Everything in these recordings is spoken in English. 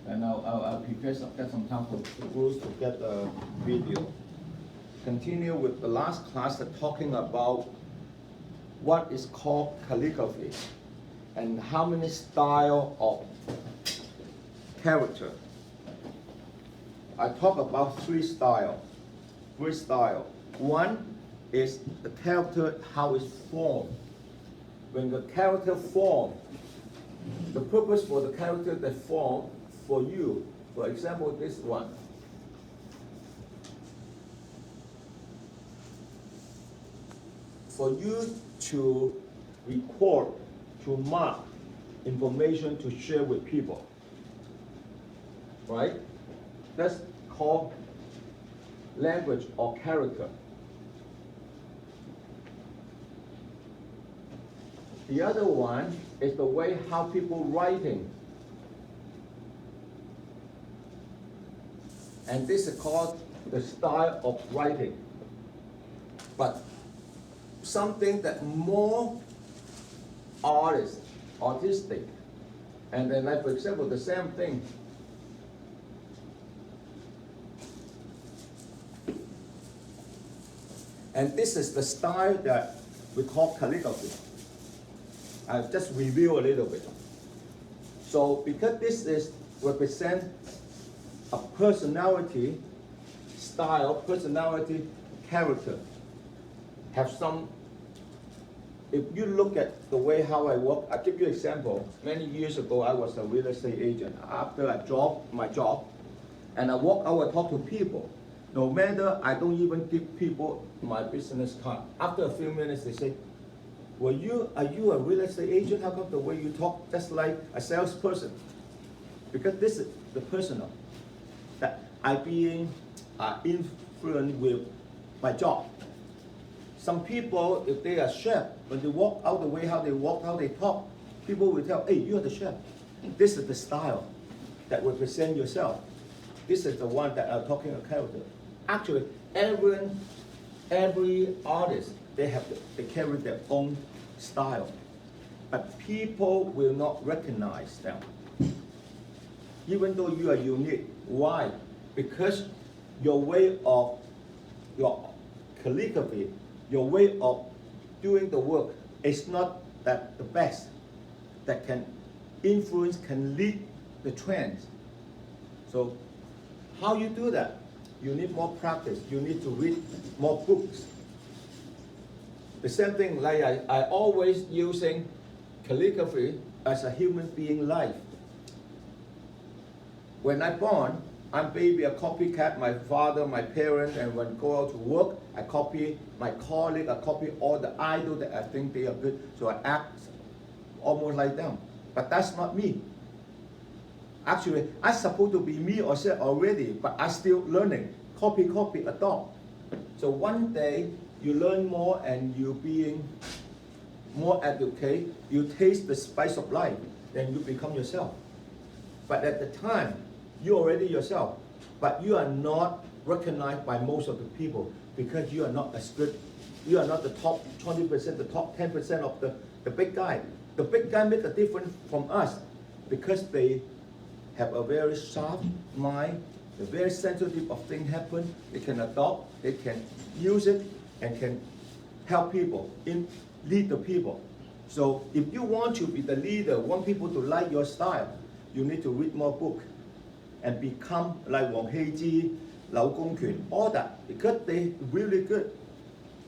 And I'll prepare get some time for Bruce to get the video. Continue with the last class that talking about what is called calligraphy and how many style of character. I talk about three style. One is the character, how it's formed. When the character form, the purpose for the character that form for you, for example, this one. For you to record, to mark information to share with people, right? That's called language or character. The other one is the way how people writing. And this is called the style of writing. But something that more artistic. And then like for example, the same thing. And this is the style that we call calligraphy. I'll just review a little bit. So because this is represent a personality, style, personality, character, have some, if you look at the way how I work, I'll give you an example. Many years ago, I was a real estate agent. After I dropped my job, and I walk out and talk to people. No matter, I don't even give people my business card. After a few minutes, they say, are you a real estate agent? How come the way you talk just like a salesperson? Because this is the personal. That I being influenced with my job. Some people, if they are chef, when they walk out the way how they walk, how they talk, people will tell, hey, you are the chef. This is the style that represent yourself. This is the one that I'm talking about character. Actually, every artist, they carry their own style, but people will not recognize them. Even though you are unique. Why? Because your way of, your calligraphy, your way of doing the work is not that the best, that can influence, can lead the trends. So how you do that? You need more practice. You need to read more books. The same thing, like I always using calligraphy as a human being life. When I born, I'm baby a copycat, my father, my parents, and when I go out to work, I copy my colleague, I copy all the idols that I think they are good, so I act almost like them. But that's not me. Actually, I'm supposed to be me already, but I'm still learning. Copy, adopt. So one day, you learn more and you being more educated, you taste the spice of life, then you become yourself. But at the time, you already yourself, but you are not recognized by most of the people because you are not as good. You are not the top 20%, the top 10% of the big guy. The big guy make a difference from us because they have a very sharp mind, they're very sensitive of things happen, they can adopt, they can use it, and can help people, lead the people. So if you want to be the leader, want people to like your style, you need to read more books and become like Wang Heiji, Lau Gongquan, all that, because they really good.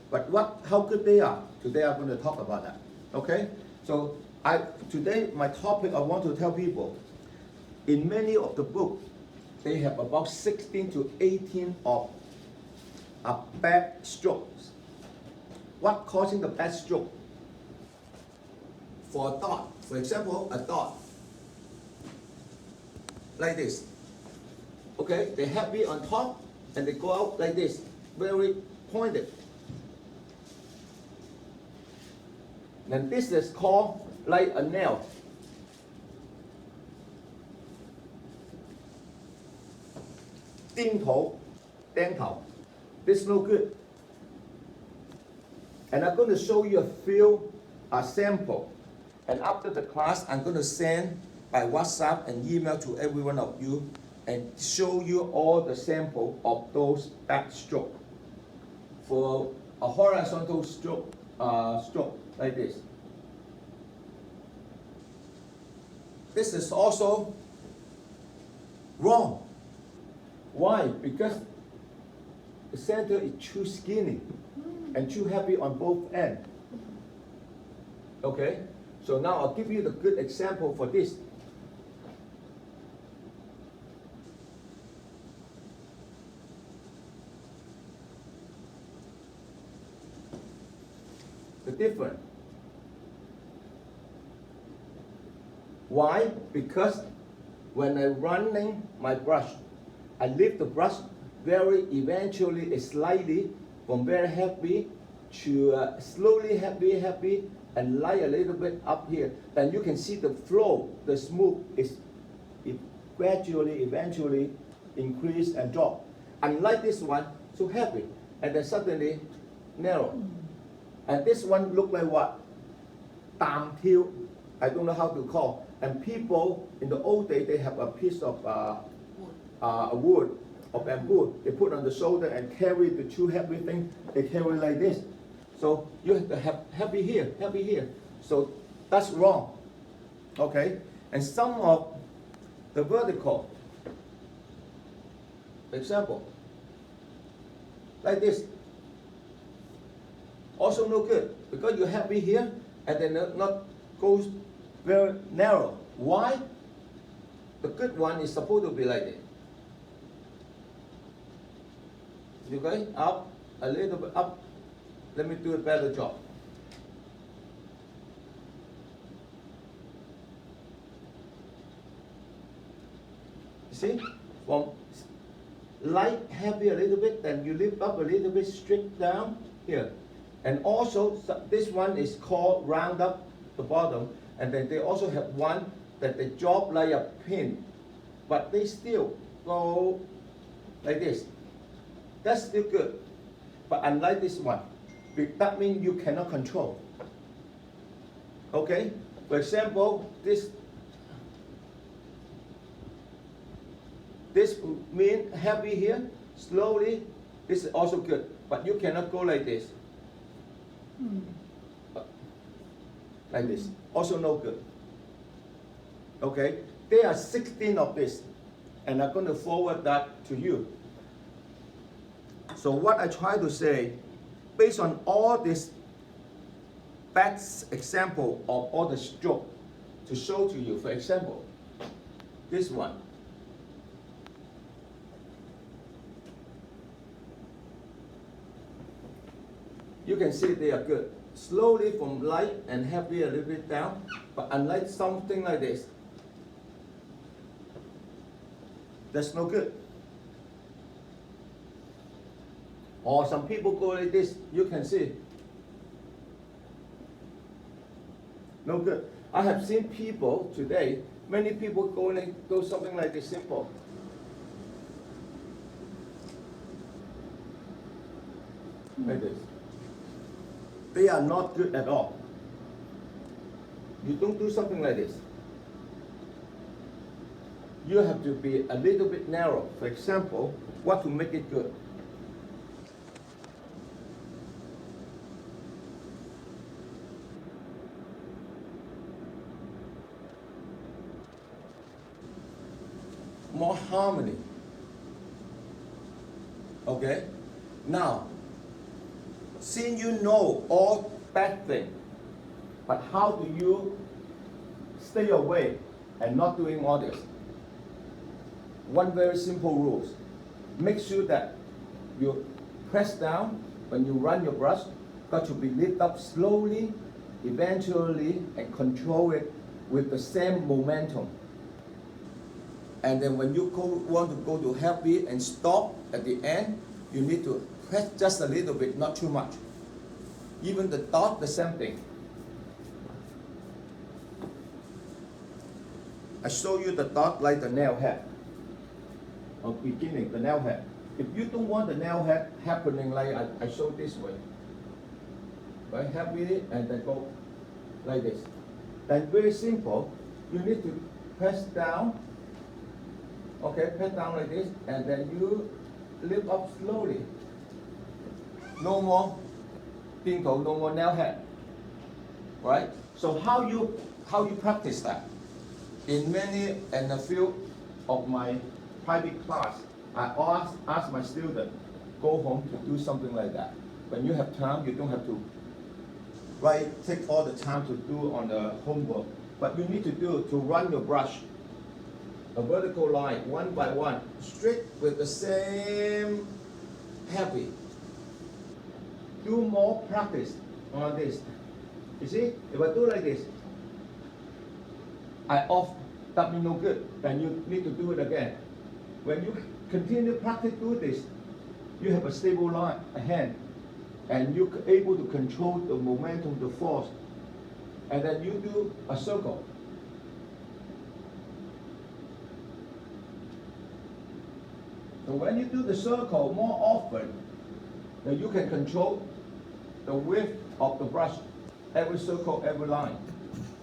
But how good they are, today I'm going to talk about that, okay? So today my topic I want to tell people, in many of the books, they have about 16 to 18 of bad strokes. What causing the bad stroke? For a dot, for example, a dot, like this. Okay, they have it on top and they go out like this, very pointed. And this is called like a nail. Ding头, dang头. This is no good. And I'm going to show you a few sample. And after the class, I'm going to send by WhatsApp and email to every one of you and show you all the sample of those back stroke. For a horizontal stroke, stroke like this. This is also wrong. Why? Because the center is too skinny and too heavy on both ends. Okay? So now I'll give you the good example for this. The difference. Why? Because when I'm running my brush, I lift the brush very eventually, slightly, from very heavy to slowly heavy, and light a little bit up here. Then you can see the flow, the smooth is it gradually, eventually increase and drop. Unlike this one, so heavy, and then suddenly narrow. And this one look like what? Tam tilt. I don't know how to call. And people in the old day, they have a piece of wood or bamboo. They put on the shoulder and carry the two heavy thing. They carry like this. So you have to have heavy here, heavy here. So that's wrong. Okay. And some of the vertical, example, like this, also no good because you heavy here and then not goes very narrow. Why? The good one is supposed to be like this. Okay, up a little bit up. Let me do a better job. You see, from light heavy a little bit, then you lift up a little bit straight down here. And also this one is called round up the bottom, and then they also have one that they drop like a pin, but they still go like this. That's still good, but unlike this one, that means you cannot control. Okay, for example, this means heavy here, slowly. This is also good, but you cannot go like this. Like this, also no good. Okay, there are 16 of this, and I'm going to forward that to you. So what I try to say, based on all this best example of all the stroke to show to you, for example, this one. You can see they are good. Slowly from light and heavy a little bit down, but unlike something like this, that's no good. Or some people go like this, you can see. No good. I have seen people today, many people go something like this simple. Like this. They are not good at all. You don't do something like this. You have to be a little bit narrow. For example, what to make it good? More harmony. Okay? Now, since you know all bad things, but how do you stay away and not doing all this? One very simple rule. Make sure that you press down when you run your brush, got to be lift up slowly, eventually, and control it with the same momentum. And then when you want to go to heavy and stop at the end, you need to press just a little bit, not too much. Even the dot, the same thing. I show you the dot like the nail head. Or beginning, the nail head. If you don't want the nail head happening like I showed this way, right? Heavy and then go like this. Then very simple, you need to press down. Okay, press down like this, and then you lift up slowly. No more pinko, no more nail head. Right? So how you practice that? In many and a few of my private class, I ask my student, go home to do something like that. When you have time, you don't have to take all the time to do on the homework. But you need to do to run your brush, a vertical line, one by one, straight with the same heavy. Do more practice on this. You see, if I do like this, I off, that means no good, and you need to do it again. When you continue practice do this, you have a stable line, a hand, and you're able to control the momentum, the force, and then you do a circle. So when you do the circle more often, then you can control the width of the brush, every circle, every line.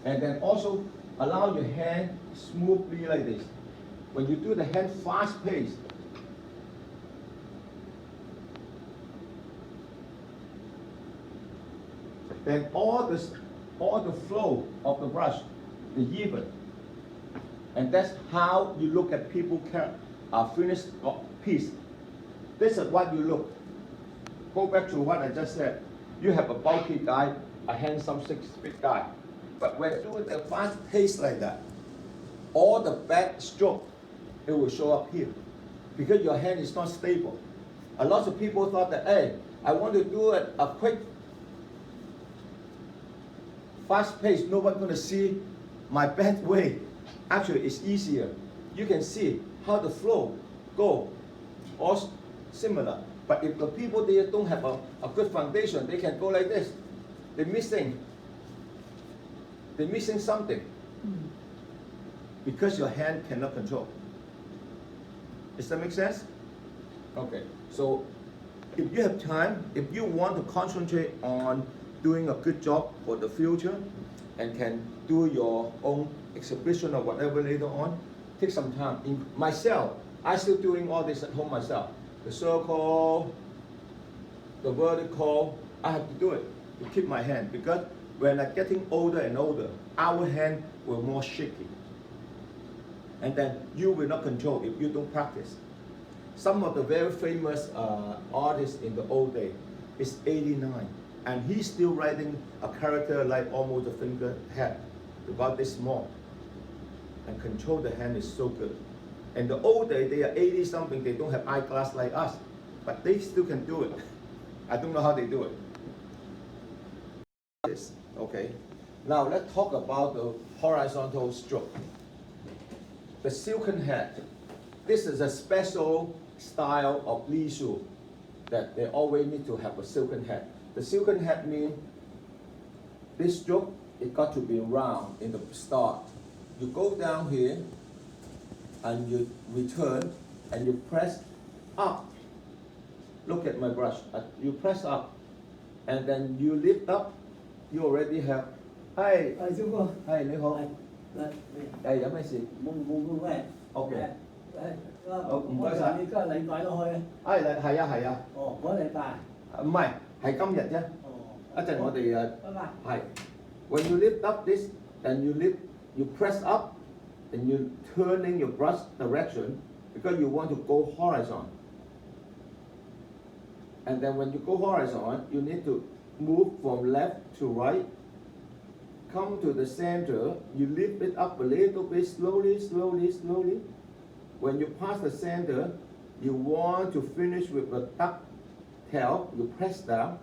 And then also allow your hand smoothly like this. When you do the hand fast pace, then all the flow of the brush is even. And that's how you look at people finished piece. This is what you look. Go back to what I just said. You have a bulky guy, a handsome 6-foot guy. But when you do it at fast pace like that, all the back stroke, it will show up here. Because your hand is not stable. A lot of people thought that, hey, I want to do it a quick, fast pace, nobody's going to see my bad way. Actually, it's easier. You can see how the flow go, all similar. But if the people they don't have a good foundation, they can go like this. They're missing something. Because your hand cannot control. Does that make sense? Okay, so if you have time, if you want to concentrate on doing a good job for the future and can do your own exhibition or whatever later on, take some time. In myself, I still doing all this at home myself. The circle, the vertical, I have to do it to keep my hand, because when I'm getting older and older, our hand will more shaky. And then you will not control if you don't practice. Some of the very famous artists in the old day is 89, and he's still writing a character like almost a finger head, about this small. And control the hand is so good. And the old day, they are 80 something, they don't have eyeglass like us, but they still can do it. I don't know how they do it. Okay, now let's talk about the horizontal stroke. The silken head. This is a special style of Li Shu that they always need to have a silken head. The silken head means this stroke, it got to be round in the start. You go down here and you return and you press up. Look at my brush. You press up and then you lift up. You already have. Hi. Hi, 小哥。Hi，你好。係有咩事？冇咩。OK。好，唔該晒。你今日禮拜都開啊？係啊。哦，嗰禮拜。唔係，係今日啫。哦。一陣我哋係。When you lift up this and you press up and you turning your brush direction because you want to go horizon. And then when you go horizon, you need to move from left to right. Come to the center, you lift it up a little bit slowly. When you pass the center, you want to finish with a duck tail, you press down,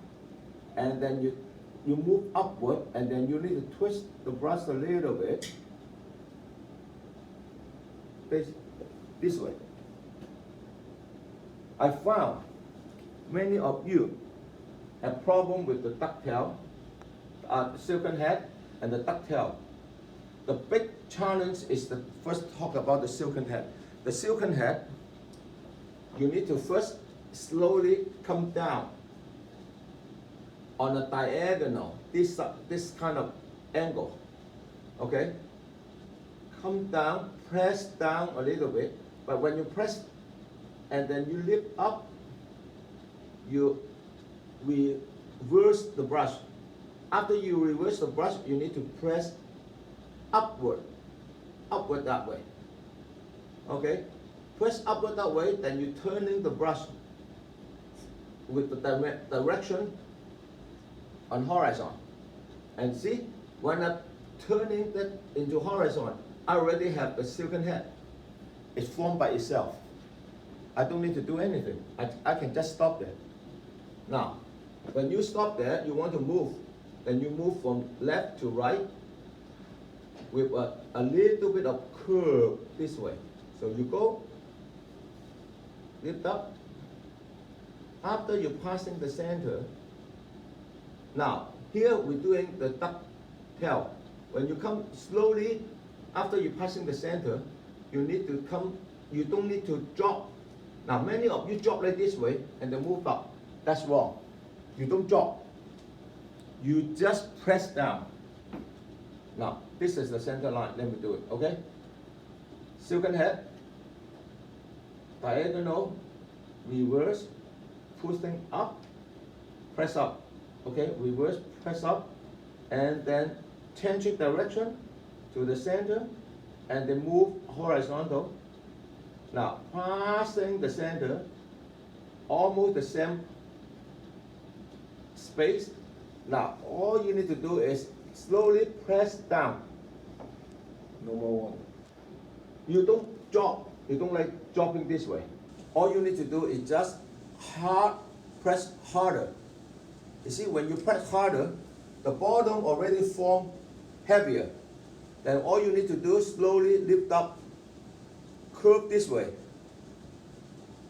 and then you move upward, and then you need to twist the brush a little bit. This way. I found many of you have problem with the ducktail, silken head, and the ducktail. The big challenge is the first talk about the silken head. The silken head, you need to first slowly come down on a diagonal, this kind of angle, okay? come down, press down a little bit, but when you press and then you lift up, you reverse the brush. After you reverse the brush, you need to press upward that way. Okay? Press upward that way, then you turning the brush with the direction on horizon. And see, when I'm turning that into horizon, I already have the silken head. It's formed by itself. I don't need to do anything. I can just stop there. Now, when you stop there, you want to move. Then you move from left to right with a little bit of curve this way. So you go, lift up. After you're passing the center, now here we're doing the duck tail. When you come slowly, after you're passing the center, you need to come, you don't need to drop. Now many of you drop like this way and then move up. That's wrong. You don't drop. You just press down. Now, this is the center line. Let me do it, okay? Silken head, diagonal, reverse, pushing up, press up. Okay, reverse, press up, and then changing direction to the center, and then move horizontal. Now, passing the center, almost the same space. Now, all you need to do is slowly press down. No more one. You don't drop. You don't like dropping this way. All you need to do is just press harder. You see, when you press harder, the bottom already formed heavier. Then all you need to do is slowly lift up, curve this way.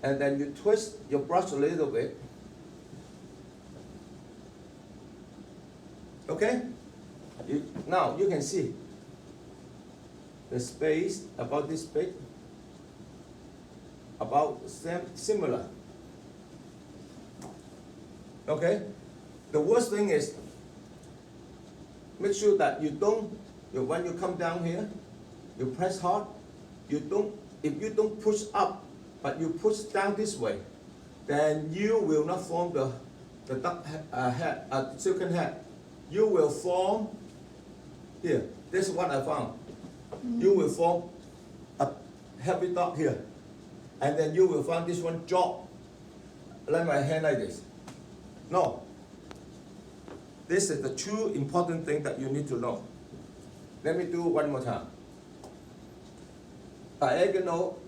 And then you twist your brush a little bit. Okay? Now you can see the space, about this big, about similar. Okay? The worst thing is, make sure that you don't, when you come down here, you press hard. If you don't push up, but you push down this way, then you will not form the duck head, silken head. You will form, here, this is what I found. You will form a heavy dot here. And then you will find this one drop, like my hand like this. No. This is the two important thing that you need to know. Let me do one more time. Diagonal,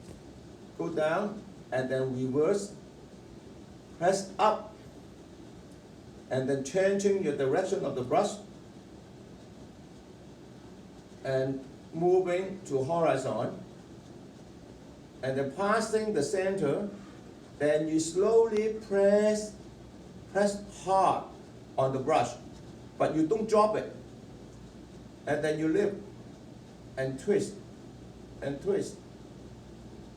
go down, and then reverse, press up, and then changing your direction of the brush, and moving to horizon, and then passing the center, then you slowly press hard on the brush, but you don't drop it. And then you lift and twist and twist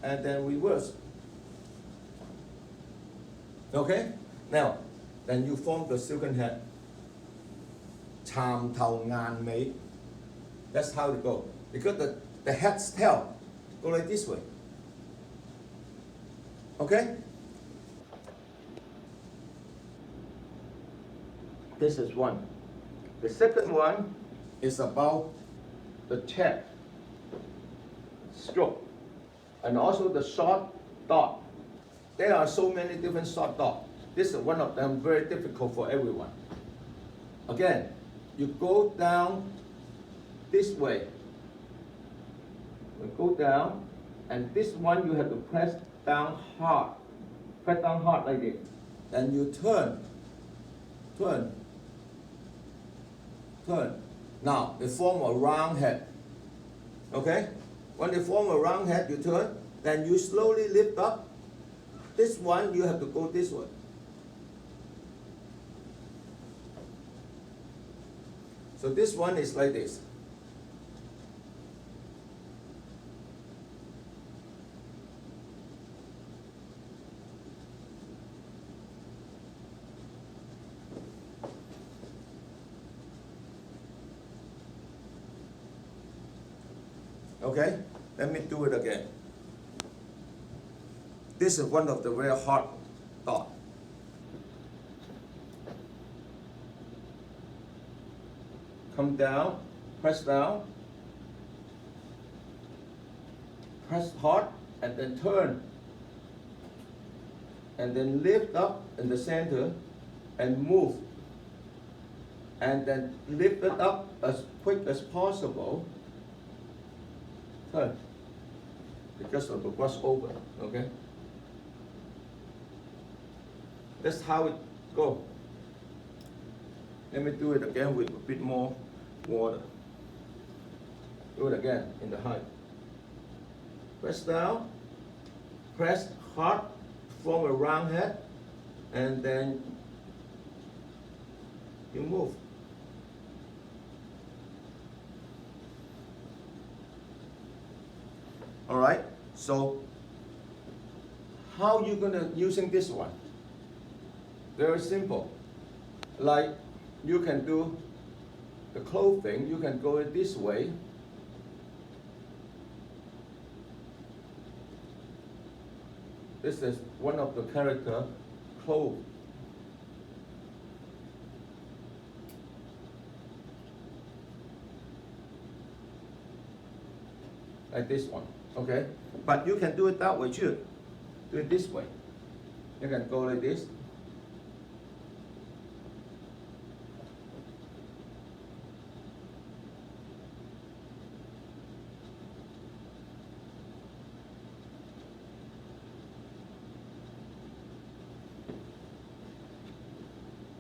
and then reverse. Okay? Now, then you form the silken head. 蠶頭雁尾. That's how it goes. Because the head's tail go like this way. Okay? This is one. The second one is about the check, stroke, and also the short dot. There are so many different short dots. This is one of them, very difficult for everyone. Again, you go down this way. You go down, and this one you have to press down hard. Press down hard like this. And you turn. Now, they form a round head. Okay? When they form a round head, you turn, then you slowly lift up. This one, you have to go this way. So this one is like this. Okay, let me do it again. This is one of the very hard dot. Come down, press down, press hard, and then turn. And then lift up in the center and move. And then lift it up as quick as possible. Turn. Because of the brush over, okay? That's how it goes. Let me do it again with a bit more water. Do it again in the height. Press down, press hard, form a round head, and then you move. All right, so how you gonna using this one? Very simple. Like you can do the clothing, you can go it this way. This is one of the character clothes. Like this one, okay? But you can do it that way too. Do it this way. You can go like this.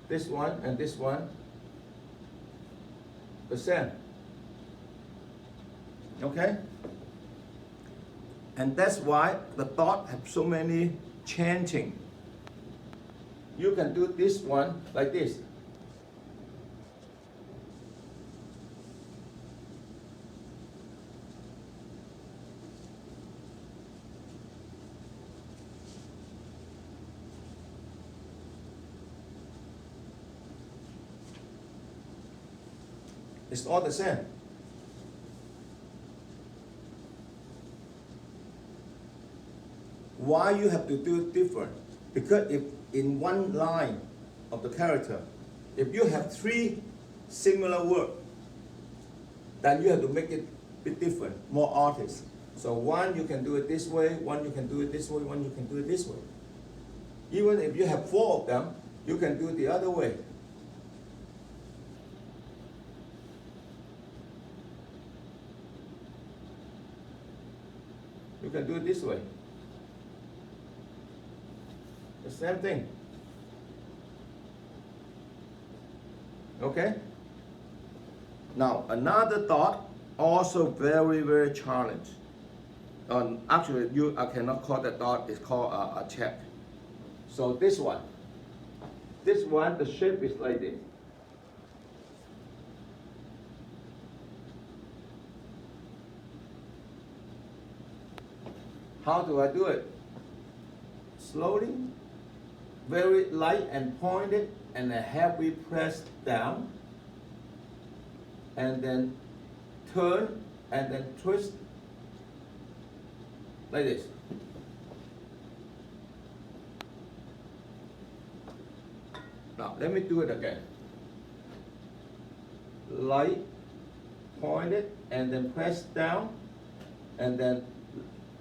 This one and this one, the same. Okay? And that's why the dot have so many changing. You can do this one like this. It's all the same. Why you have to do it different? Because if in one line of the character, if you have three similar words, then you have to make it a bit different, more artists. So one you can do it this way, one you can do it this way, one you can do it this way. Even if you have four of them, you can do it the other way. You can do it this way. The same thing. Okay? Now, another dot, also very, very challenged. Actually, I cannot call that dot, it's called a check. So this one, the shape is like this. How do I do it? Slowly, very light and pointed, and a heavy press down, and then turn, and then twist, like this. Now, let me do it again. Light, pointed, and then press down, and then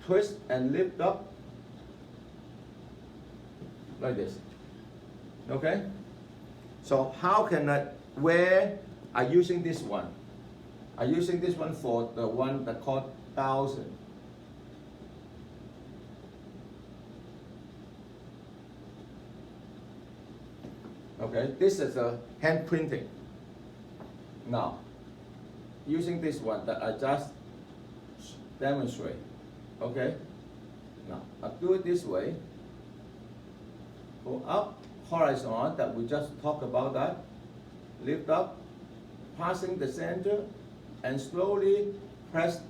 twist and lift up like this. Okay? So how can where I'm using this one? I'm using this one for the one that called 1000. Okay, this is a hand printing. Now, using this one that I just demonstrate. Okay? Now, I do it this way. Go up, horizontal, that we just talked about that. Lift up, passing the center, and slowly press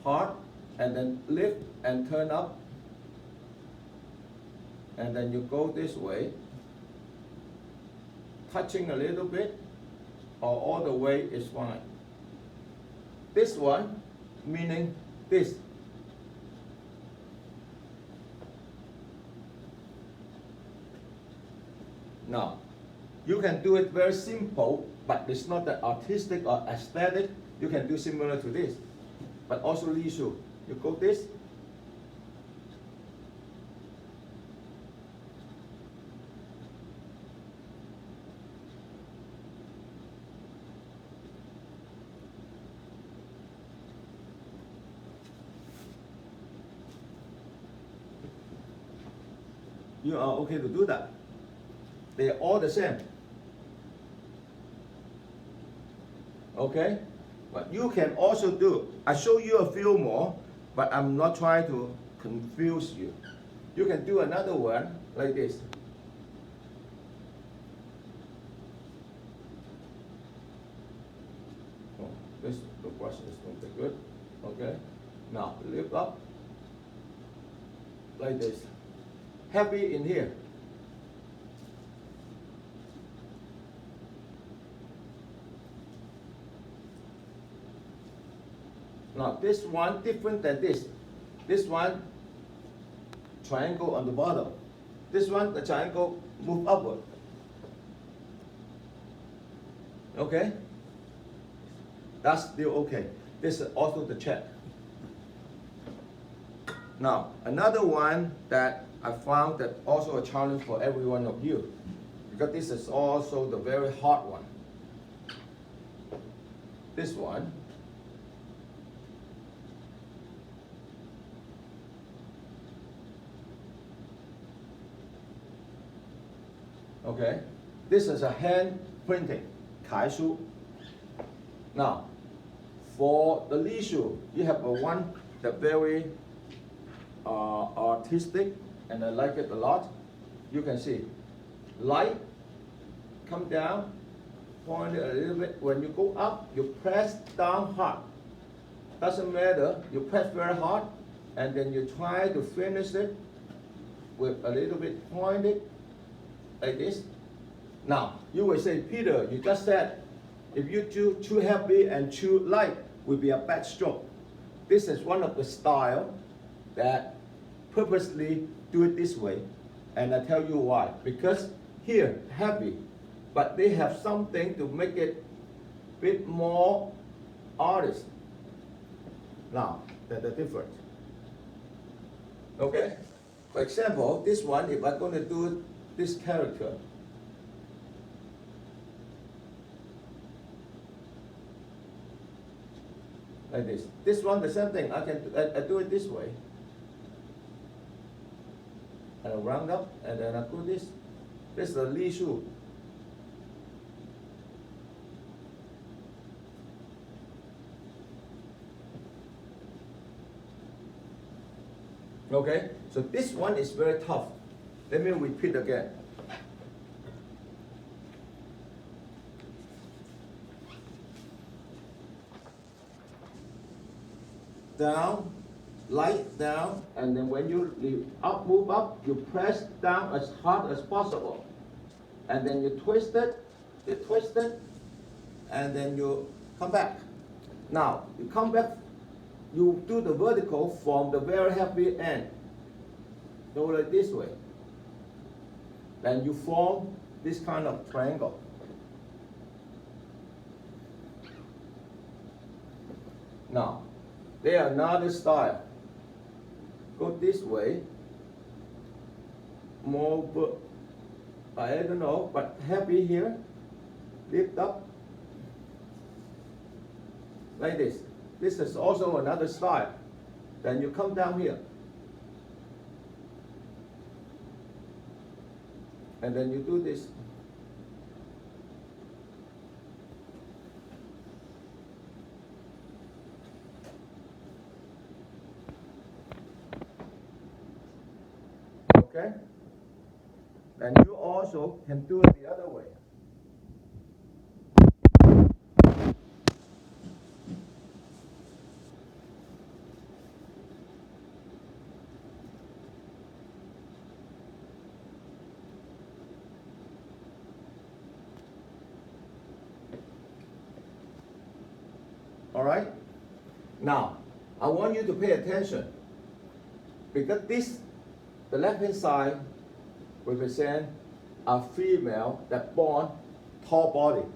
hard, and then lift and turn up. And then you go this way, touching a little bit, or all the way is fine. This one, meaning this. Now, you can do it very simple, but it's not that artistic or aesthetic. You can do similar to this, but also Lishu. You go this. You are okay to do that. They are all the same. Okay? But you can also do, I show you a few more, but I'm not trying to confuse you. You can do another one like this. Oh, this the brush is not that good. Okay? Now lift up like this. Heavy in here. Now this one different than this. This one triangle on the bottom. This one the triangle move upward. Okay? That's still okay. This is also the check. Now another one that I found that also a challenge for every one of you, because this is also the very hard one. This one. Okay, this is a hand printing, 楷书. Now, for the Lishu, you have a one that very artistic, and I like it a lot. You can see, light, come down, point it a little bit. When you go up, you press down hard. Doesn't matter, you press very hard, and then you try to finish it with a little bit pointed, like this. Now, you will say, Peter, you just said, if you do too heavy and too light, will be a bad stroke. This is one of the style that purposely do it this way, and I tell you why. Because here, heavy, but they have something to make it a bit more artist. Now, that's the difference. Okay? For example, this one, if I'm going to do this character, like this. This one, the same thing. I do it this way. And I round up, and then I do this. This is a Lishu. Okay, so this one is very tough. Let me repeat again. Down, light down, and then when you move up, you press down as hard as possible. And then you twist it, and then you come back. Now, you come back, you do the vertical from the very heavy end. Go like this way. Then you form this kind of triangle. Now, there another style. Go this way. More diagonal, but heavy here. Lift up. Like this. This is also another style. Then you come down here. And then you do this. Okay? And you also can do it the other way. All right? Now, I want you to pay attention because this, the left hand side represent a female that born tall body,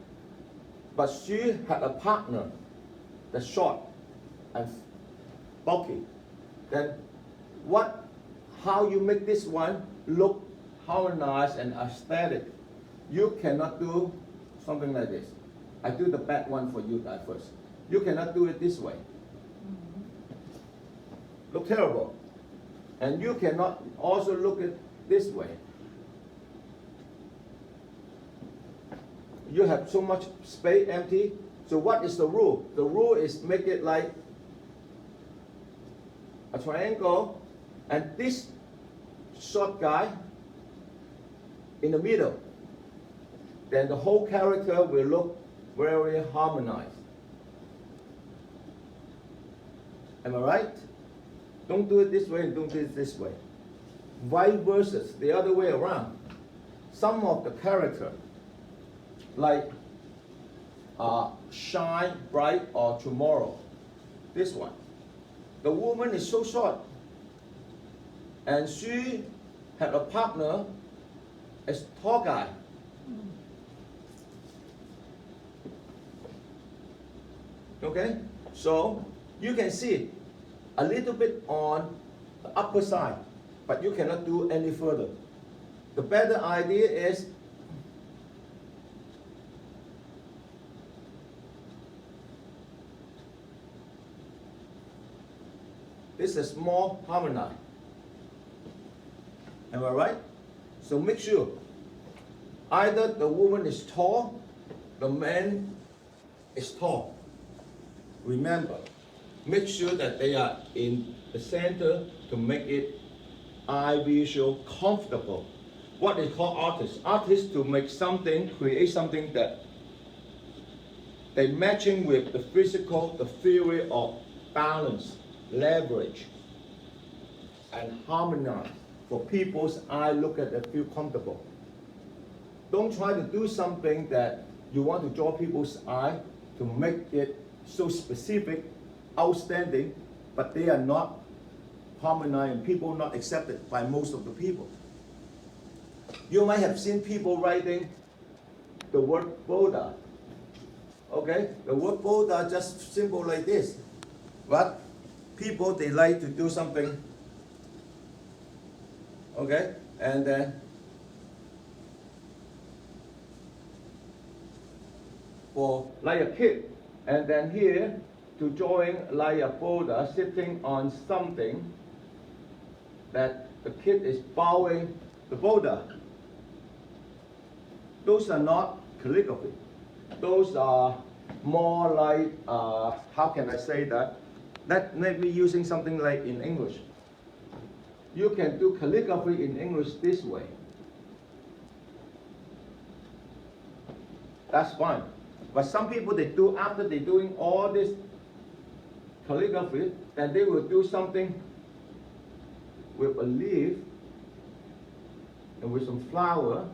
but she had a partner that's short and bulky. Then how you make this one look harmonized and aesthetic? You cannot do something like this. I do the bad one for you guys first. You cannot do it this way. Look terrible. And you cannot also look it this way. You have so much space empty. So what is the rule? The rule is make it like a triangle, and this short guy in the middle. Then the whole character will look very harmonized. Am I right? Don't do it this way and don't do it this way. Vice versa, the other way around. Some of the character, like shine bright or tomorrow, this one. The woman is so short, and she had a partner as tall guy. Okay, so you can see a little bit on the upper side, but you cannot do any further. The better idea is this is more harmonized. Am I right? So make sure either the woman is tall, the man is tall. Remember, make sure that they are in the center to make it eye visual comfortable. What they call artists. Artists to make something, create something that they matching with the physical, the theory of balance, leverage, and harmonize for people's eye look at it feel comfortable. Don't try to do something that you want to draw people's eye to make it so specific, outstanding, but they are not harmonized and people not accepted by most of the people. You might have seen people writing the word Buddha. Okay, the word Buddha just simple like this. But people, they like to do something. Okay, and then for like a kid, and then here to drawing like a Buddha sitting on something that the kid is bowing the Buddha. Those are not calligraphy. Those are more like, how can I say that? That may be using something like in English. You can do calligraphy in English this way. That's fine. But some people, they do, after they're doing all this calligraphy, then they will do something with a leaf and with some flower,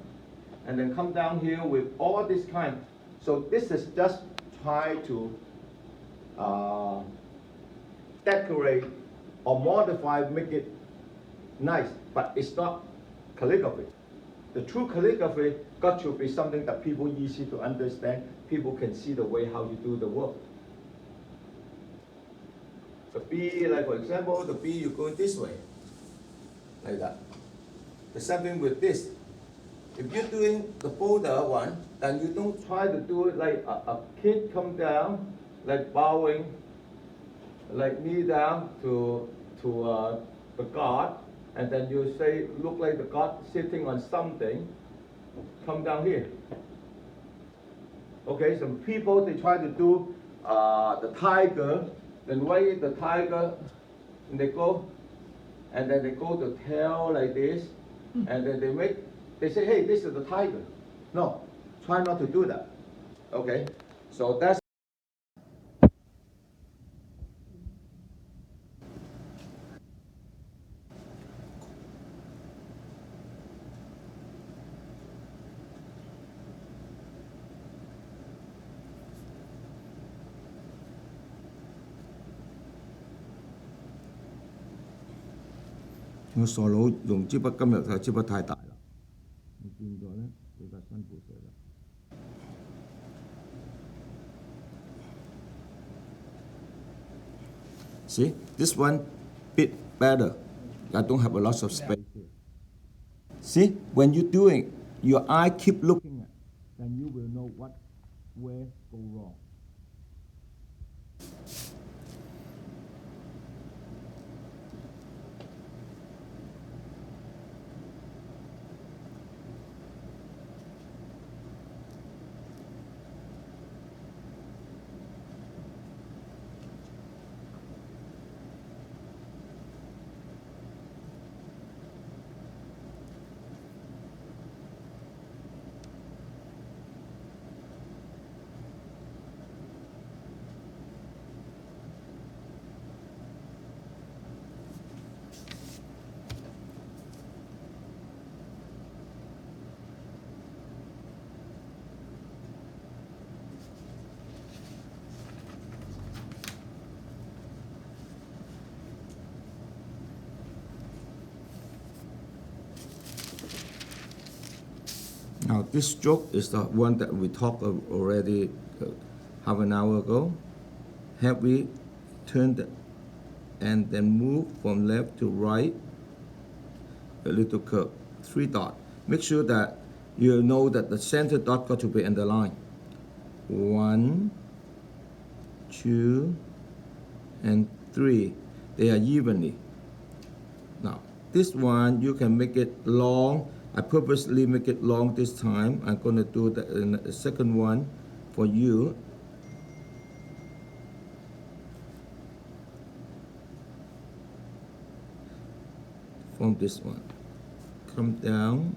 and then come down here with all this kind. So this is just try to decorate or modify, make it nice, but it's not calligraphy. The true calligraphy got to be something that people easy to understand. People can see the way how you do the work. The B, like for example, the B you go this way, like that. The same thing with this. If you're doing the Buddha one, then you don't try to do it like a kid come down, like bowing, like knee down to the God, and then you say, look like the God sitting on something, come down here. Okay, some people, they try to do the tiger, then wave the tiger, and they go, and then they go to tail like this, and then they say, hey, this is the tiger. No, try not to do that. Okay, so that's 我傻佬用支筆，今日就支筆太大啦，你見咗咧比較辛苦寫啦。See, this one bit better. I don't have a lot of space here. See, when you're doing, your eye keep looking at, then you will know where go wrong. Now this stroke is the one that we talked already half an hour ago. Have we turned and then move from left to right, a little curve, 3 dots. Make sure that you know that the center dot got to be in the line. 1, 2, and 3. They are evenly. Now this one you can make it long. I purposely make it long this time. I'm going to do the second one for you. From this one. Come down.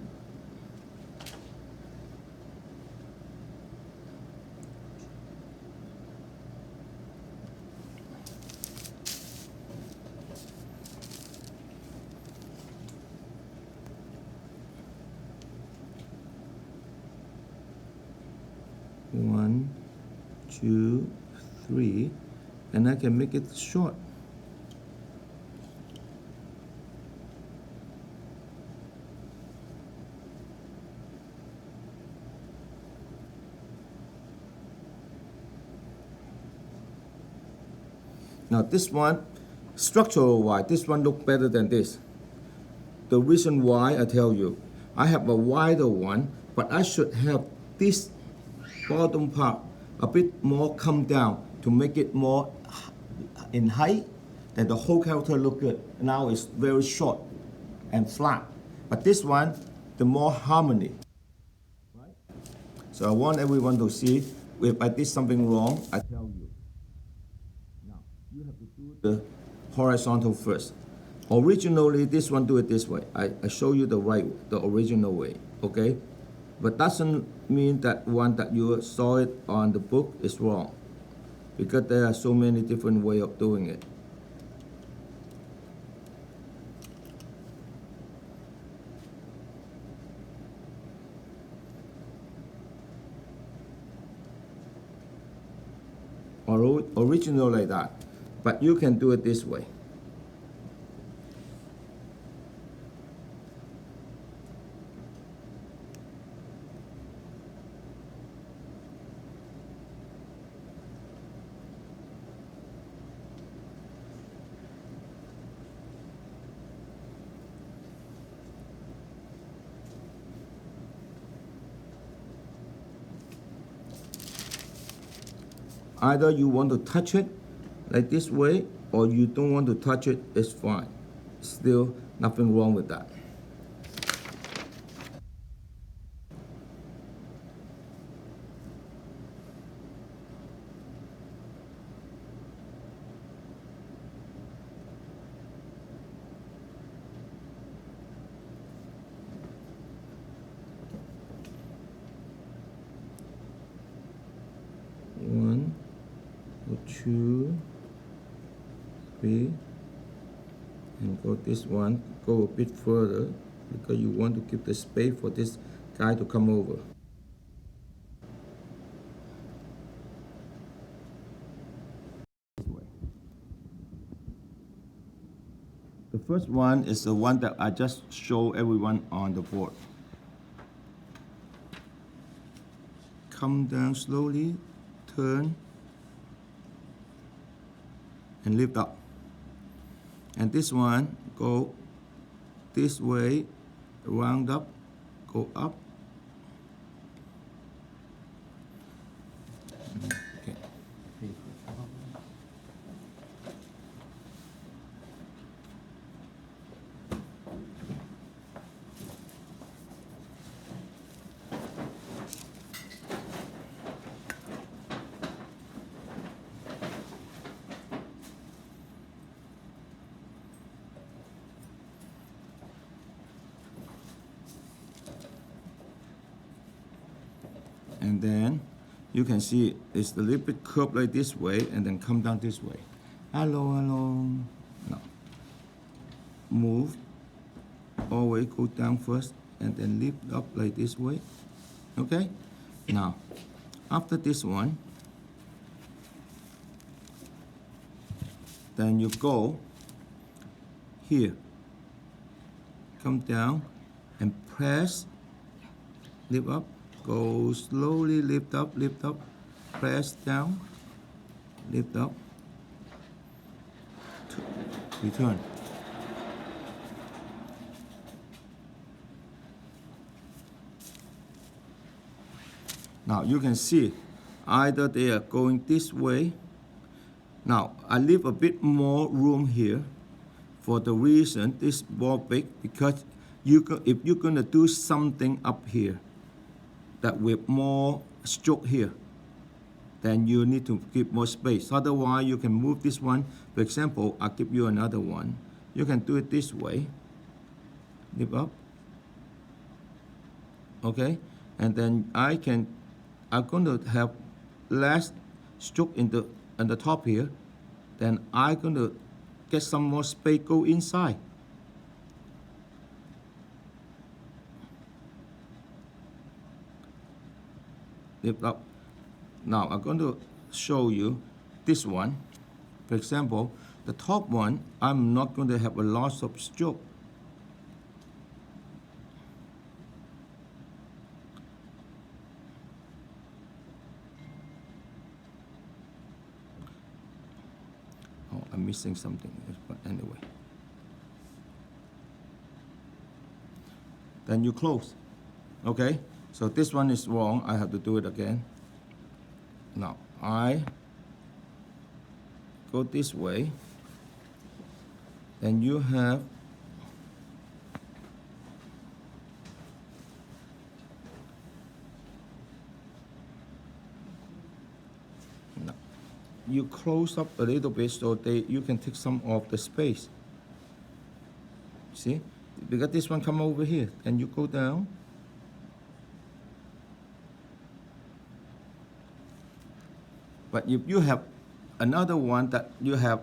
One, 2, 3, and I can make it short. Now this one, structural wise, this one look better than this. The reason why I tell you, I have a wider one, but I should have this bottom part a bit more come down to make it more in height, then the whole character look good. Now it's very short and flat, but this one, the more harmony. Right? So I want everyone to see, if I did something wrong, I tell you. Now, you have to do the horizontal first. Originally, this one do it this way. I show you the original way, okay? But doesn't mean that one that you saw it on the book is wrong, because there are so many different ways of doing it. Original like that, but you can do it this way. Either you want to touch it like this way, or you don't want to touch it, it's fine. Still nothing wrong with that. One, 2, 3, and go this one, go a bit further, because you want to keep the space for this guy to come over. The first one is the one that I just show everyone on the board. Come down slowly, turn, and lift up. And this one, go this way, round up, go up. Okay. And then you can see it's a little bit curved like this way and then come down this way. Hello, hello. Now, move all the way, go down first and then lift up like this way. Okay? Now, after this one, then you go here, come down and press, lift up. Go slowly, lift up, press down, lift up, return. Now you can see either they are going this way. Now I leave a bit more room here for the reason this more big, because if you're gonna do something up here that with more stroke here, then you need to keep more space. Otherwise, you can move this one. For example, I'll give you another one. You can do it this way. Lift up. Okay? And then I'm going to have less stroke in the top here. Then I'm going to get some more space go inside. Lift up. Now I'm going to show you this one. For example, the top one, I'm not going to have a loss of stroke. Oh, I'm missing something, but anyway. Then you close. Okay? So this one is wrong. I have to do it again. Now I go this way. Then you have now, you close up a little bit so you can take some of the space. See? Because this one come over here. Then you go down. But if you have another one that you have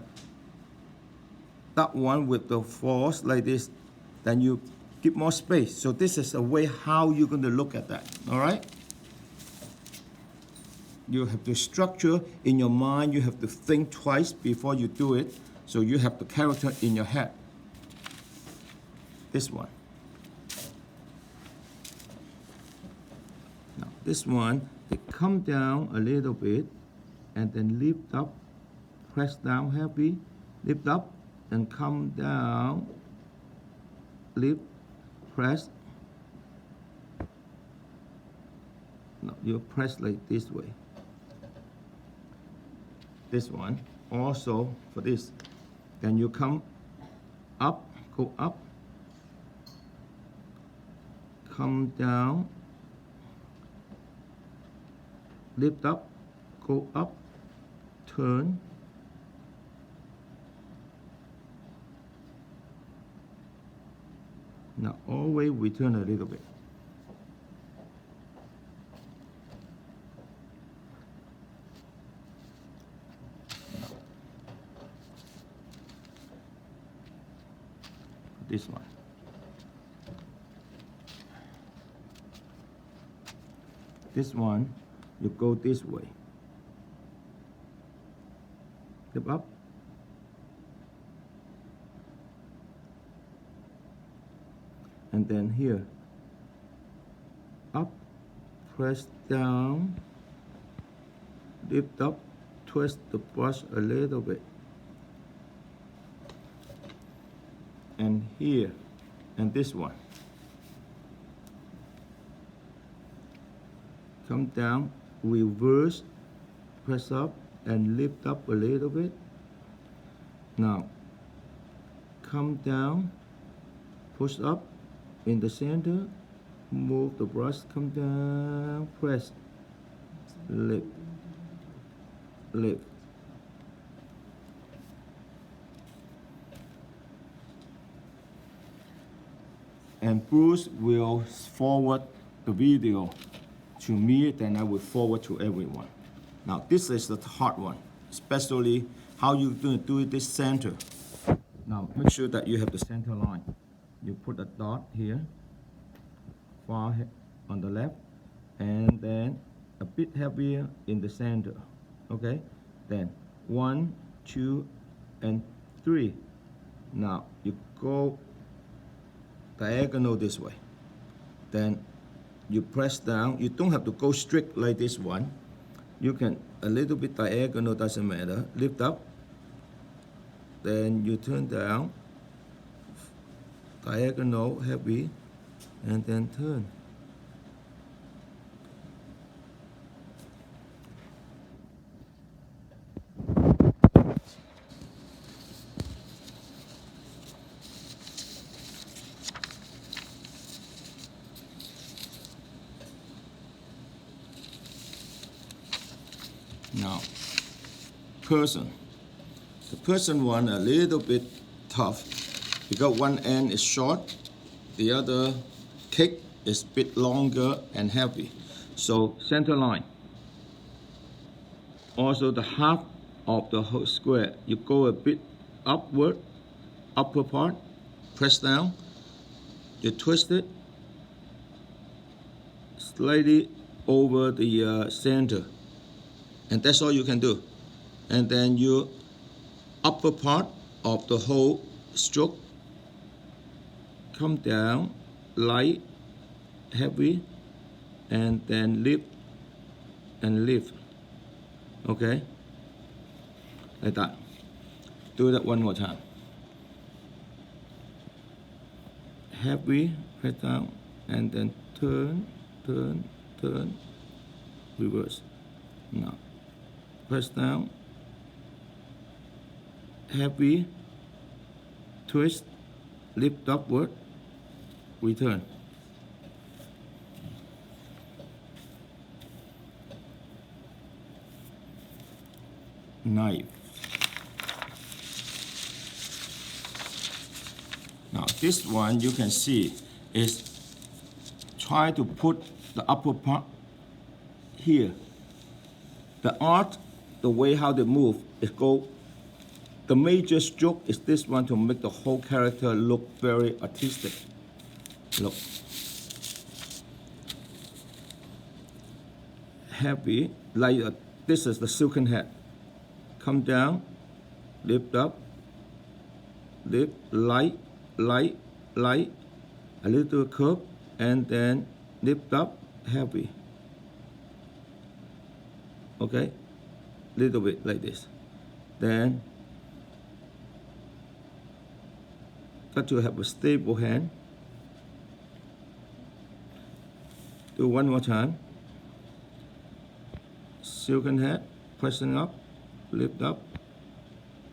that one with the force like this, then you keep more space. So this is a way how you're going to look at that. All right? You have to structure in your mind. You have to think twice before you do it. So you have the character in your head. This one. Now this one, they come down a little bit. And then lift up, press down heavy, lift up, and come down, lift, press. Now you press like this way. This one, also for this. Then you come up, go up, come down, lift up, go up, turn, now always return a little bit. This one. This one, you go this way. Lift up. and then here, up, press down, lift up, twist the brush a little bit, and here, and this one. Come down, reverse, press up, and lift up a little bit. Now, come down, push up in the center, move the brush, come down, press, lift, lift. And Bruce will forward the video to me, then I will forward to everyone. Now this is the hard one, especially how you're going to do it this center. Now make sure that you have the center line. You put a dot here, far on the left, and then a bit heavier in the center. Okay? Then 1, 2, and 3. Now you go diagonal this way. Then you press down. You don't have to go strict like this one. You can a little bit diagonal, doesn't matter. Lift up. Then you turn down. Diagonal, heavy, and then turn. Now, person. The person one a little bit tough because one end is short, the other kick is a bit longer and heavy. So center line. Also the half of the whole square, you go a bit upward, upper part, press down, you twist it slightly over the center. And that's all you can do. And then you upper part of the whole stroke, come down, light, heavy, and then lift and lift. Okay? Like that. Do that one more time. Heavy, press down, and then turn, turn, turn, reverse. Now. Press down, heavy, twist, lift upward, return. Knife. Now this one you can see is try to put the upper part here. The art, the way how they move is go, the major stroke is this one to make the whole character look very artistic. Look. Heavy, like this is the silken hat. Come down, lift up, lift, light, light, light, a little curve, and then lift up, heavy. Okay? Little bit like this. Then got to have a stable hand. Do one more time. Silken hat, pressing up, lift up,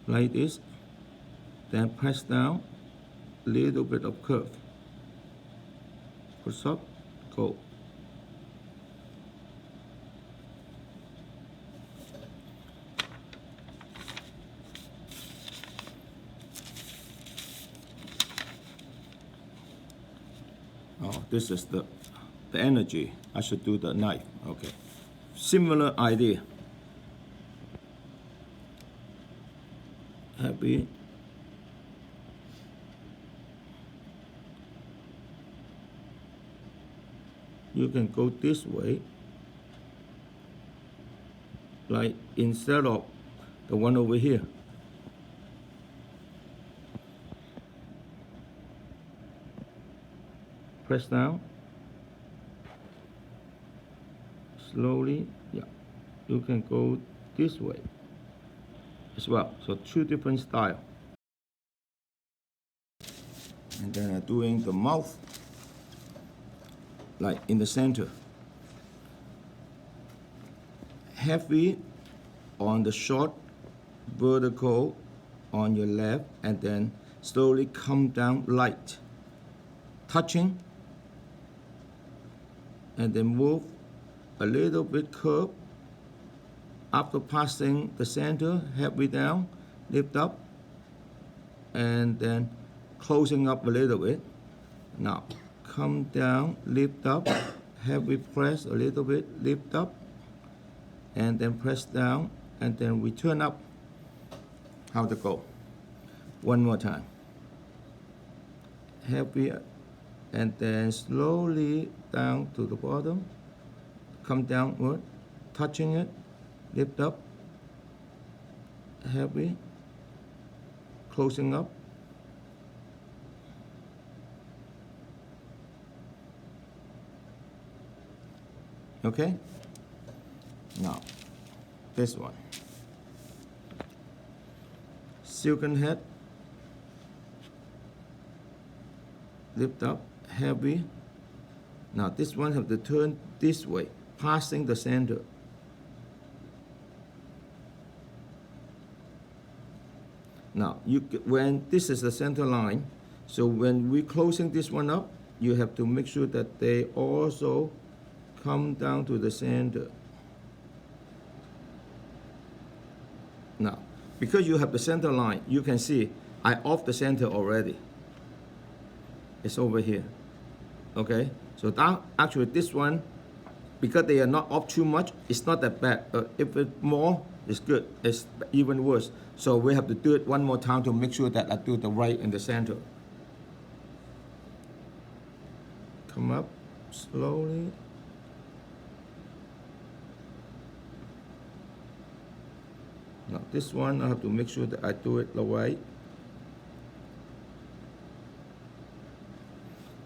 like this. Then press down, little bit of curve. Push up, go. Oh, this is the energy. I should do the knife. Okay. Similar idea. Heavy. You can go this way. Like instead of the one over here. press down. Slowly, yeah. You can go this way as well. So two different styles. And then doing the mouth, like in the center. Heavy on the short vertical on your left, and then slowly come down light, touching, and then move a little bit curve. After passing the center, heavy down, lift up, and then closing up a little bit. Now come down, lift up, heavy press a little bit, lift up, and then press down, and then return up. How to go? One more time. Heavy, and then slowly down to the bottom. Come downward, touching it, lift up, heavy, closing up. Okay? Now, this one. Silken head, lift up, heavy. Now this one have to turn this way, passing the center. Now, when this is the center line, so when we're closing this one up, you have to make sure that they also come down to the center. Now, because you have the center line, you can see I off the center already. It's over here. Okay? So that, actually this one, because they are not off too much, it's not that bad. If it's more, it's good. It's even worse. So we have to do it one more time to make sure that I do the right in the center. Come up slowly. Now this one I have to make sure that I do it the right.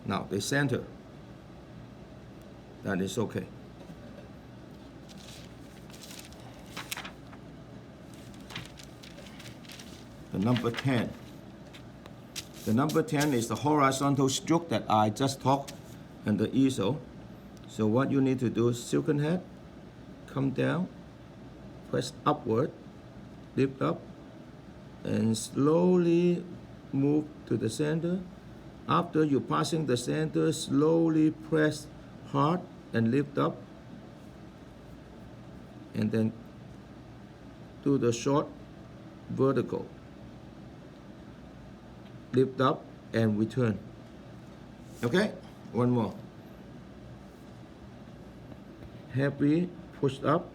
Now the center. That is okay. The number 10. The number 10 is the horizontal stroke that I just talked in the easel. So what you need to do is silken head, come down, press upward, lift up, and slowly move to the center. After you're passing the center, slowly press hard and lift up, and then do the short vertical. Lift up and return. Okay? One more. Heavy, push up,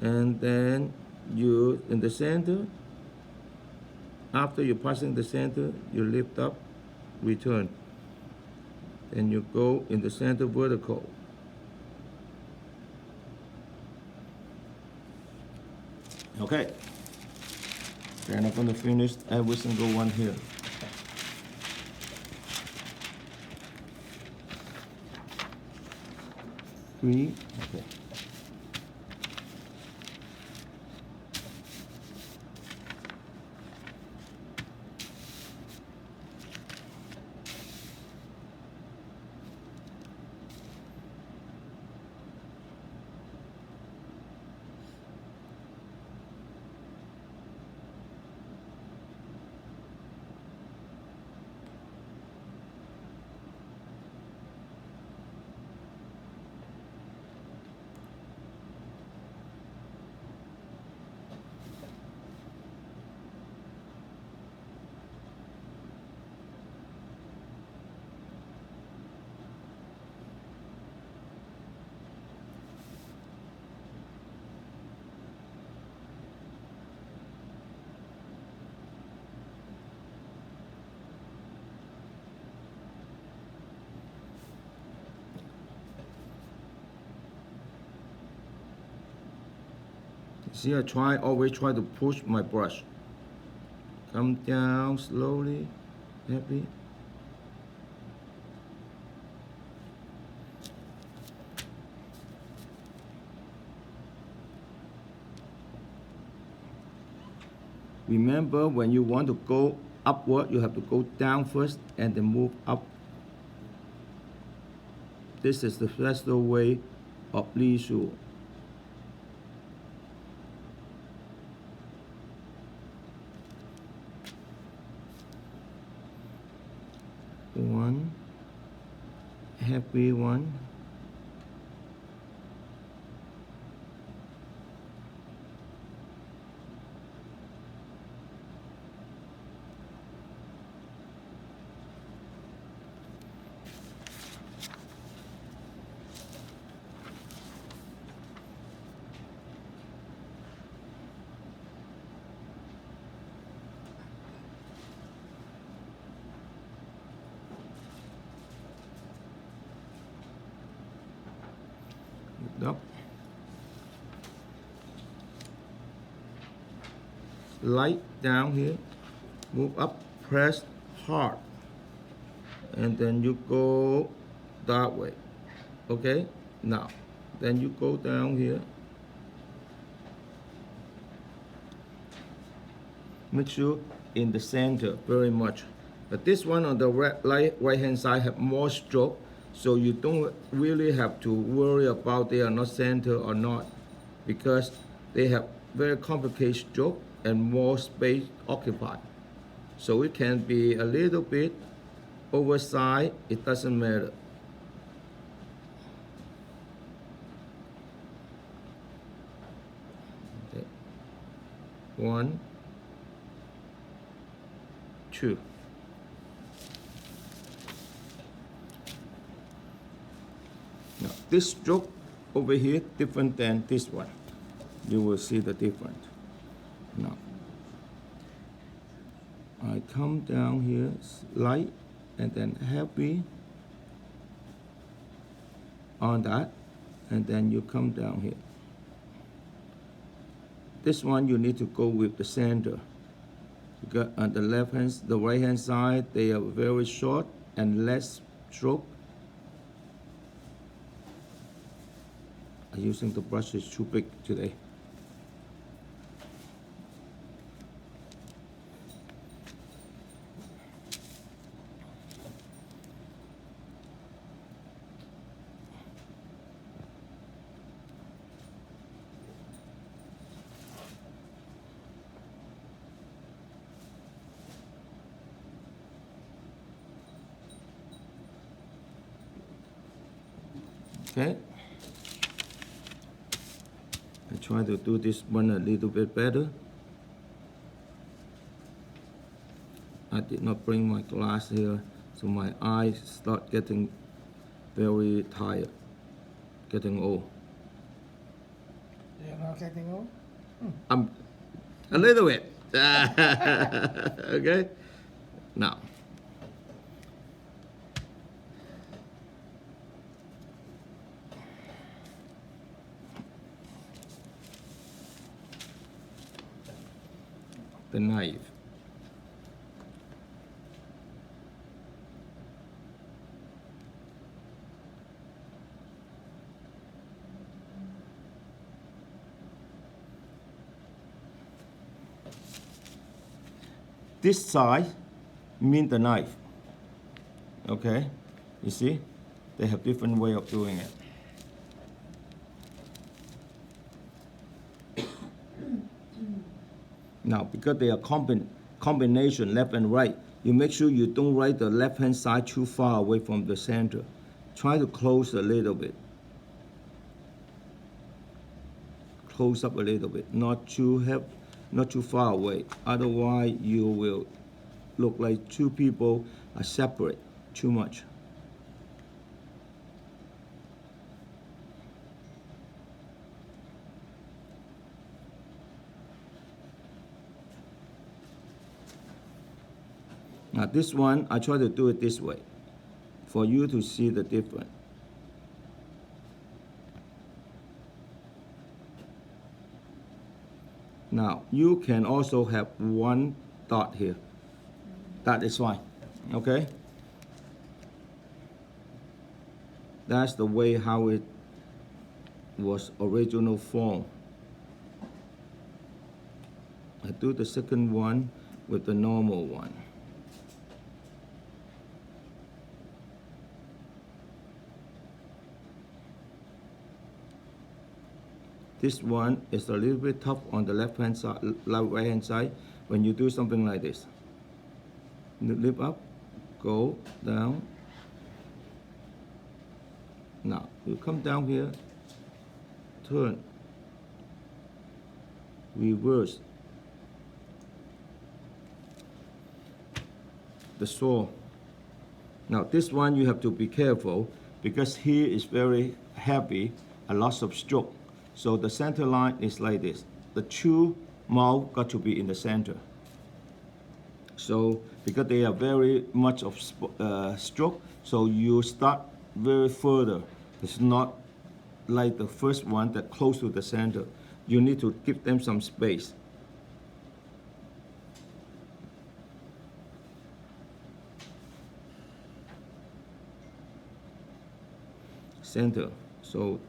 and then you in the center. After you're passing the center, you lift up, return. Then you go in the center vertical. Okay. Then I'm going to finish every single one here. Three. Okay. See, I always try to push my brush. Come down slowly, heavy. Remember, when you want to go upward, you have to go down first and then move up. This is the special way of Li Shu. One, happy one. Up. Light down here, move up, press hard, and then you go that way. Okay, now then you go down here, make sure in the center very much, but this one on the right hand side have more stroke, so you don't really have to worry about they are not center or not, because they have very complicated stroke and more space occupied. So it can be a little bit oversized, it doesn't matter. Okay. 1, 2. Now this stroke over here different than this one. You will see the difference. Now I come down here, light, and then heavy on that, and then you come down here. This one you need to go with the center, because on the left hand, the right hand side, they are very short and less stroke. I'm using the brush is too big today. Okay. I try to do this one a little bit better. I did not bring my glass here, so my eyes start getting very tired, getting old. You're not getting old? I'm a little bit. Okay. Now. The knife. This side means the knife. Okay, you see, they have different way of doing it. Now, because they are combination left and right, you make sure you don't write the left hand side too far away from the center. Try to close a little bit. Close up a little bit, not too far away. Otherwise, you will look like two people are separate too much. Now this one, I try to do it this way for you to see the difference. Now you can also have one dot here. That is fine, okay? That's the way how it was original form. I I do the second one with the normal one. This one is a little bit tough on the left hand side, right hand side. When you do something like this, lift up, go down. Now you come down here, turn, reverse the saw. Now this one you have to be careful because here is very heavy, a lot of stroke. So the center line is like this. The two mouth got to be in the center. So because they are very much of stroke, so you start very further. It's not like the first one that close to the center. You need to give them some space. Center. So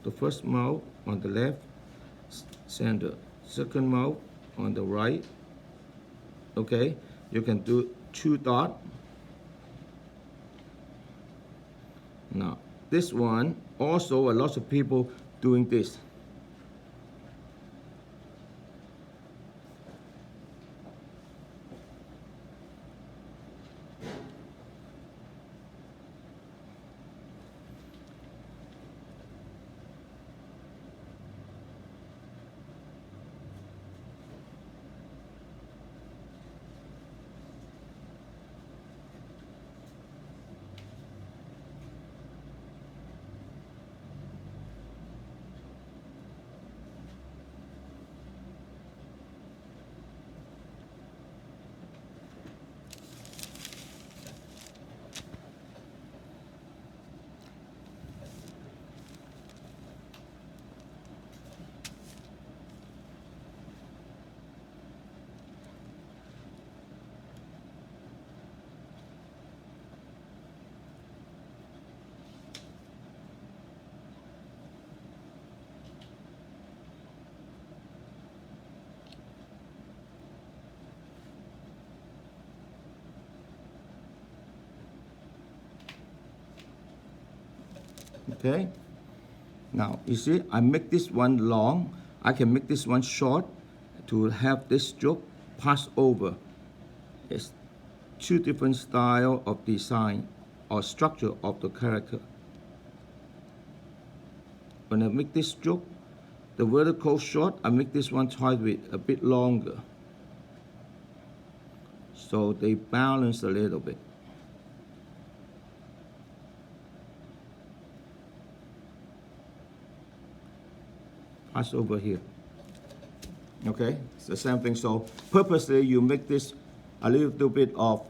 the first mouth on the left, center. Second mouth on the right. Okay, you can do 2 dots. Now this one also a lot of people doing this. Okay, now you see I make this one long, I can make this one short to have this stroke pass over. It's 2 different style of design or structure of the character. When I make this stroke, the vertical short, I make this one try to be a bit longer, so they balance a little bit. Pass over here. Okay, it's the same thing. So purposely you make this a little bit of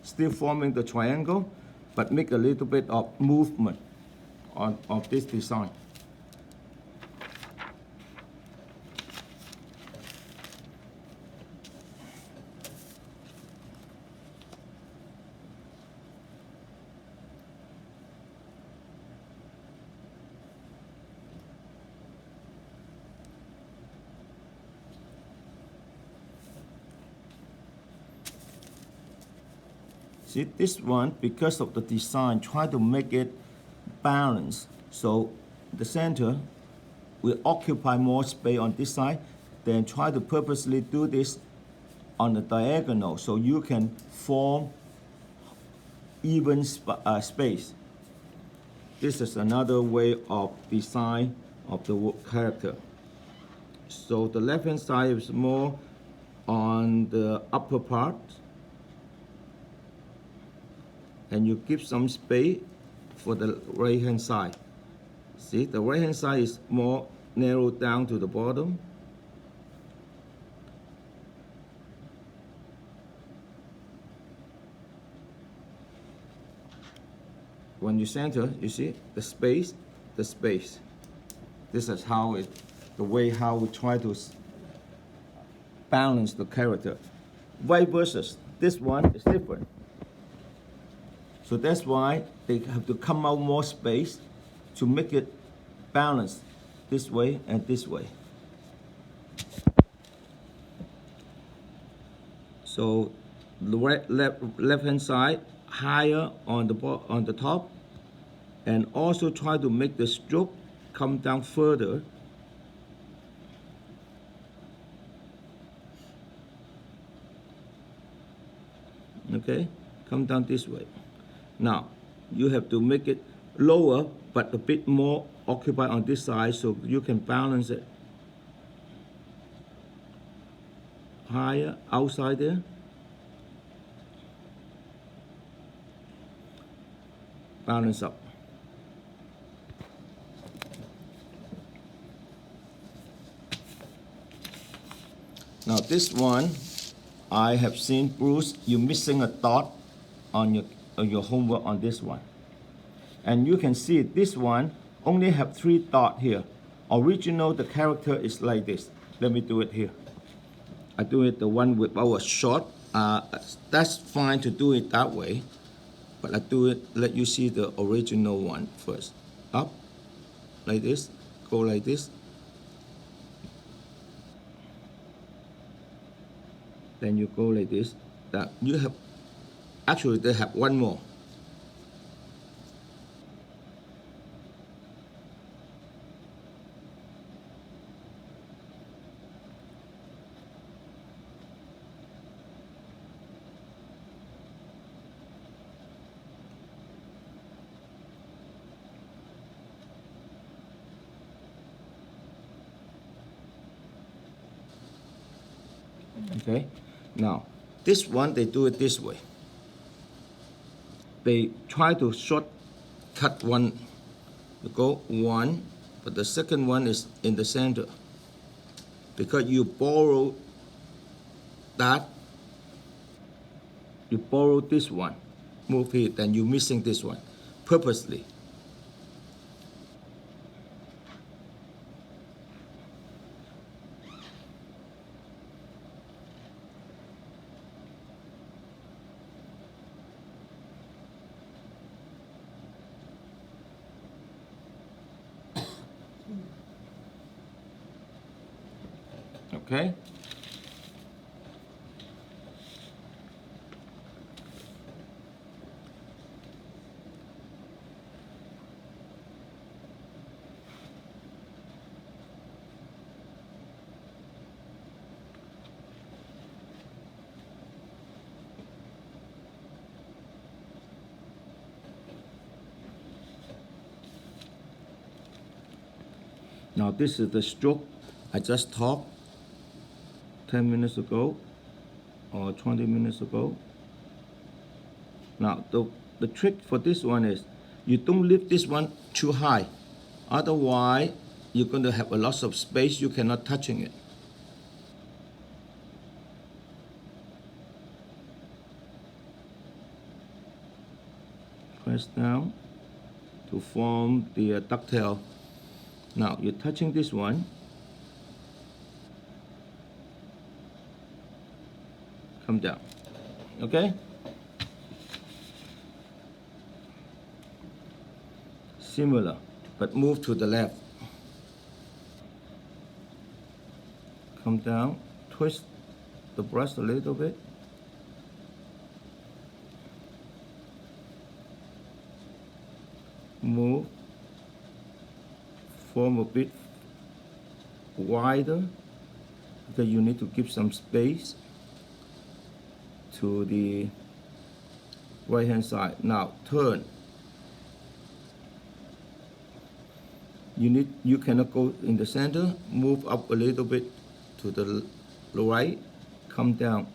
still forming the triangle, but make a little bit of movement of this design. See this one, because of the design, try to make it balanced. So the center will occupy more space on this side, then try to purposely do this on the diagonal so you can form even space. This is another way of design of the character. So the left hand side is more on the upper part, and you give some space for the right hand side. See, the right hand side is more narrowed down to the bottom. When you center, you see the space, the space. This is how it, the way how we try to balance the character. Vice versa, this one is different. So that's why they have to come out more space to make it balanced this way and this way. So the left hand side higher on the top, and also try to make the stroke come down further. Okay, come down this way. Now you have to make it lower but a bit more occupied on this side so you can balance it. Higher outside there. Balance up. Now this one, I have seen Bruce, you missing a dot on your homework on this one. And you can see this one only have 3 dots here. Original, the character is like this. Let me do it here. I do it the one without a short. That's fine to do it that way. But I do it, let you see the original one first. Up, like this, go like this. Then you go like this. That you have, actually they have one more. Okay, now this one they do it this way. They try to shortcut one. You go one, but the second one is in the center. Because you borrow that, you borrow this one, move here, then you're missing this one, purposely. Okay? Now this is the stroke I just taught 10 minutes ago or 20 minutes ago. Now the trick for this one is you don't lift this one too high. Otherwise you're going to have a lot of space, you cannot touching it. Press down to form the ducktail. Now you're touching this one. Come down. Okay? Similar, but move to the left. Come down, twist the brush a little bit. Move, form a bit wider because you need to give some space to the right hand side. Now turn. You cannot go in the center. Move up a little bit to the right. Come down.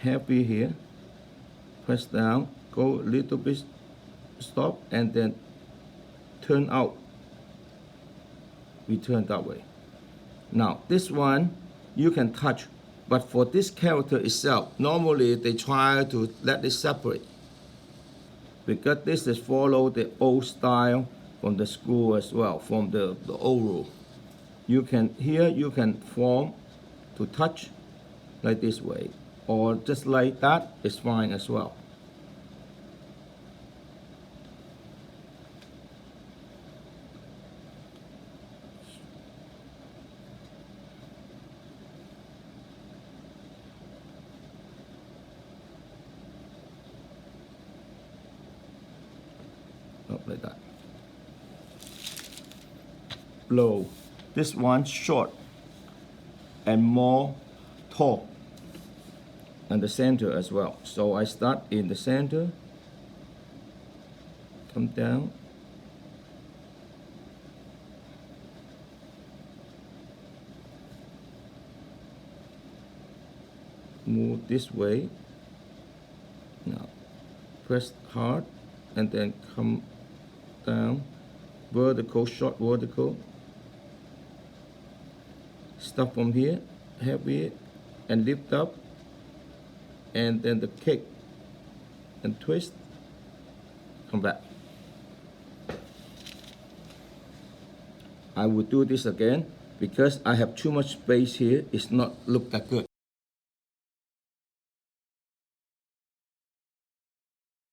Happy here. Press down. Go a little bit. Stop and then turn out. We turn that way. Now this one you can touch, but for this character itself, normally they try to let it separate because this is follow the old style from the school as well, from the old rule. You can here you can form to touch like this way, or just like that is fine as well. Up like that. Low. This one short and more tall, and the center as well. So I start in the center, come down, move this way. Now press hard and then come down, vertical, short vertical. Stop from here, heavy, and lift up, and then the kick and twist, come back. I will do this again because I have too much space here. It's not look that good.